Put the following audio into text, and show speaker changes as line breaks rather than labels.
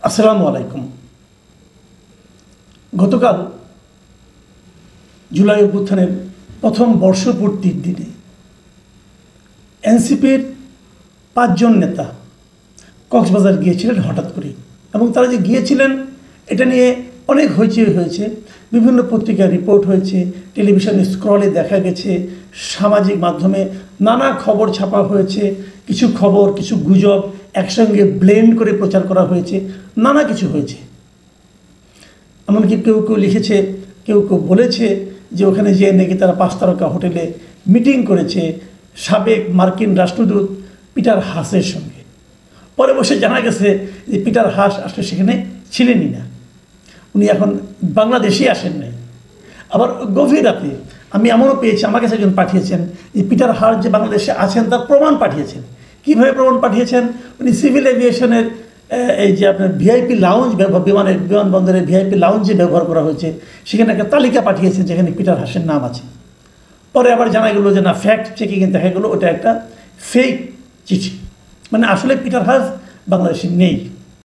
আসসালামু আলাইকুম। গতকাল জুলাই অভ্যুত্থানের প্রথম বর্ষপূর্তির দিনে এনসিপির 5 জন নেতা কক্সবাজার গিয়েছিলেন হঠাৎ করে, এবং তারা যে গিয়েছিলেন এটা নিয়ে অনেক হইচই হয়েছে। বিভিন্ন পত্রিকায় রিপোর্ট হয়েছে, টেলিভিশনে স্ক্রলে দেখা গেছে, সামাজিক মাধ্যমে নানা খবর ছাপা হয়েছে। কিছু খবর, কিছু গুজব একসঙ্গে ব্লেন্ড করে প্রচার করা হয়েছে, নানা কিছু হয়েছে। এমনকি কেউ কেউ লিখেছে, কেউ কেউ বলেছে যে ওখানে যেয়ে নাকি তারা 5 তারকা হোটেলে মিটিং করেছে সাবেক মার্কিন রাষ্ট্রদূত পিটার হাসের সঙ্গে। পরে বসে জানা গেছে যে পিটার হাস আসলে সেখানে ছিলেনই না, উনি এখন বাংলাদেশেই আসেন নাই। আবার গভীর রাতে আমি এমনও পেয়েছি, আমার কাছে একজন পাঠিয়েছেন যে পিটার হাস যে বাংলাদেশে আছেন তার প্রমাণ পাঠিয়েছেন। কীভাবে প্রমাণ পাঠিয়েছেন? উনি সিভিল এভিয়েশনের এই যে আপনার ভিআইপি লাউঞ্জ, বিমানবন্দরের ভিআইপি লাউঞ্জে ব্যবহার করা হয়েছে, সেখানে একটা তালিকা পাঠিয়েছেন যেখানে পিটার হাসের নাম আছে। পরে আবার জানা গেলো যে না, ফ্যাক্ট চেকিংয়ে দেখা গেলো ওটা একটা ফেক চিঠি, মানে আসলে পিটার হাস বাংলাদেশে নেই।